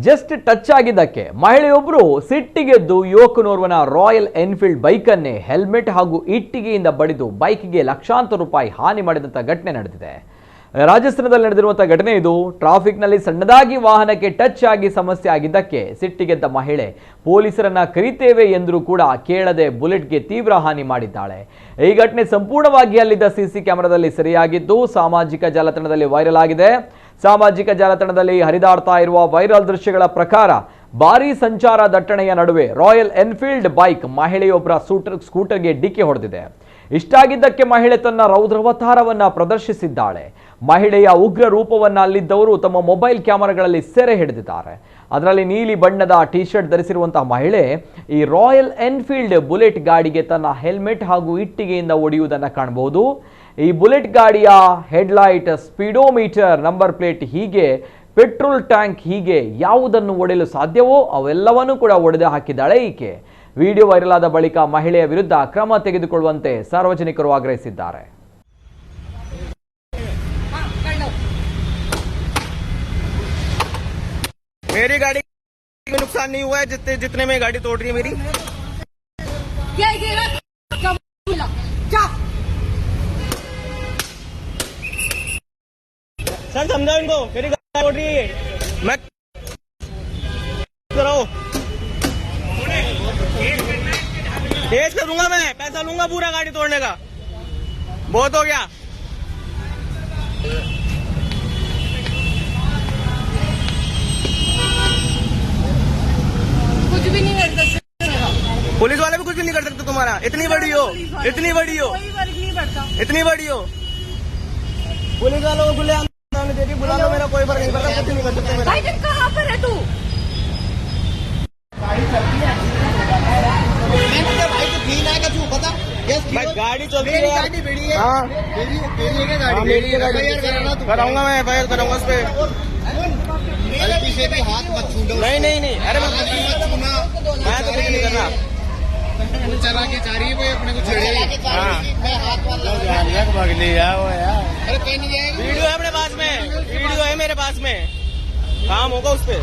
Just touch ಆಗಿದ್ದಕ್ಕೆ ಮಹಿಳೆಯೊಬ್ಬರು ಸಿಟ್ಟಿಗೆದ್ದು ಯುವಕನೋರ್ವನ royal Enfield ಬೈಕನ್ನೇ helmet ಹಾಗೂ ಇಟ್ಟಿಗೆಯಿಂದ ಬಡಿದು ಬೈಕ್ಗೆ ಲಕ್ಷಾಂತರ ರೂಪಾಯಿ ಹಾನಿ ಮಾಡಿದಂಥ ಘಟನೆ ನಡೆದಿದೆ. ರಾಜಸ್ಥಾನದಲ್ಲಿ ನಡೆದಿರುವಂತಹ ಘಟನೆ ಇದು. ಟ್ರಾಫಿಕ್ನಲ್ಲಿ ಸಣ್ಣದಾಗಿ ವಾಹನಕ್ಕೆ ಟಚ್ ಆಗಿ ಸಮಸ್ಯೆ ಆಗಿದ್ದಕ್ಕೆ ಸಿಟ್ಟಿಗೆದ್ದ ಮಹಿಳೆ ಪೊಲೀಸರನ್ನ ಕರೀತೇವೆ ಎಂದರೂ ಕೂಡ ಕೇಳದೆ ಬುಲೆಟ್ಗೆ ತೀವ್ರ ಹಾನಿ ಮಾಡಿದ್ದಾಳೆ. ಈ ಘಟನೆ ಸಂಪೂರ್ಣವಾಗಿ ಅಲ್ಲಿದ್ದ ಸಿಸಿ ಕ್ಯಾಮೆರಾದಲ್ಲಿ ಸೆರೆಯಾಗಿದ್ದು ಸಾಮಾಜಿಕ ಜಾಲತಾಣದಲ್ಲಿ ವೈರಲ್ ಆಗಿದೆ. ಸಾಮಾಜಿಕ ಜಾಲತಾಣದಲ್ಲಿ ಹರಿದಾಡ್ತಾ ಇರುವ ವೈರಲ್ ದೃಶ್ಯಗಳ ಪ್ರಕಾರ ಭಾರೀ ಸಂಚಾರ ದಟ್ಟಣೆಯ ನಡುವೆ ರಾಯಲ್ ಎನ್ಫೀಲ್ಡ್ ಬೈಕ್ ಮಹಿಳೆಯೊಬ್ಬರ ಸ್ಕೂಟರ್ಗೆ ಡಿಕ್ಕಿ ಹೊಡೆದಿದೆ. ಇಷ್ಟಾಗಿದ್ದಕ್ಕೆ ಮಹಿಳೆ ತನ್ನ ರೌದ್ರವತಾರವನ್ನ ಪ್ರದರ್ಶಿಸಿದ್ದಾಳೆ. ಮಹಿಳೆಯ ಉಗ್ರ ರೂಪವನ್ನ ಅಲ್ಲಿದ್ದವರು ತಮ್ಮ ಮೊಬೈಲ್ ಕ್ಯಾಮೆರಾಗಳಲ್ಲಿ ಸೆರೆ ಹಿಡಿದಿದ್ದಾರೆ. ಅದರಲ್ಲಿ ನೀಲಿ ಬಣ್ಣದ ಟಿ ಶರ್ಟ್ ಧರಿಸಿರುವಂತಹ ಮಹಿಳೆ ಈ ರಾಯಲ್ ಎನ್ಫೀಲ್ಡ್ ಬುಲೆಟ್ ಗಾಡಿಗೆ ತನ್ನ ಹೆಲ್ಮೆಟ್ ಹಾಗೂ ಇಟ್ಟಿಗೆಯಿಂದ ಒಡೆಯುವುದನ್ನು ಕಾಣಬಹುದು. ಈ ಬುಲೆಟ್ ಗಾಡಿಯ ಹೆಡ್ಲೈಟ್, ಸ್ಪೀಡೋಮೀಟರ್, ನಂಬರ್ ಪ್ಲೇಟ್, ಹೀಗೆ ಪೆಟ್ರೋಲ್ ಟ್ಯಾಂಕ್, ಹೀಗೆ ಯಾವುದನ್ನು ಒಡೆಯಲು ಸಾಧ್ಯವೋ ಅವೆಲ್ಲವನ್ನೂ ಕೂಡ ಒಡೆದು ಹಾಕಿದ್ದಾಳೆ ಈಕೆ. ವಿಡಿಯೋ ವೈರಲ್ ಆದ ಬಳಿಕ ಮಹಿಳೆಯ ವಿರುದ್ಧ ಕ್ರಮ ತೆಗೆದುಕೊಳ್ಳುವಂತೆ ಸಾರ್ವಜನಿಕರು ಆಗ್ರಹಿಸಿದ್ದಾರೆ. मेरी गाड़ी में नुकसान नहीं हुआ है जितने में गाड़ी तोड़ रही है मेरी। सर समझाओ इनको, मेरी गाड़ी तोड़ रही है, मैं कराओ केस करूंगा, मैं पैसा लूंगा पूरा गाड़ी तोड़ने का। बहुत हो गया। कुछ भी नहीं कर सकते, पुलिस वाले भी कुछ भी नहीं कर सकते तुम्हारा। इतनी बड़ी हो, इतनी बड़ी हो, कोई फर्क नहीं पड़ता। इतनी बड़ी हो। पुलिस वालों को खुले दे दी, बुला लो, मेरा कोई फर्क नहीं पड़ता, कुछ नहीं कर सकते मेरा। भाई तुम कहाँ पर है तू? भाई गाड़ी चल रही है, हाँ मेरी गाड़ी कराऊंगा, मैं एफआईआर कराऊंगा उस पर। गलती से भी हाथ मत छू दो। नहीं नहीं नहीं, अरे मैं तो कुछ नहीं कर रहा। चला के जा रही है वो अपने को छेड़े। हाँ भाग ले जाओ यार। अरे कहीं नहीं जाएगी। वीडियो है अपने पास में, वीडियो है मेरे पास में, काम होगा उस पर।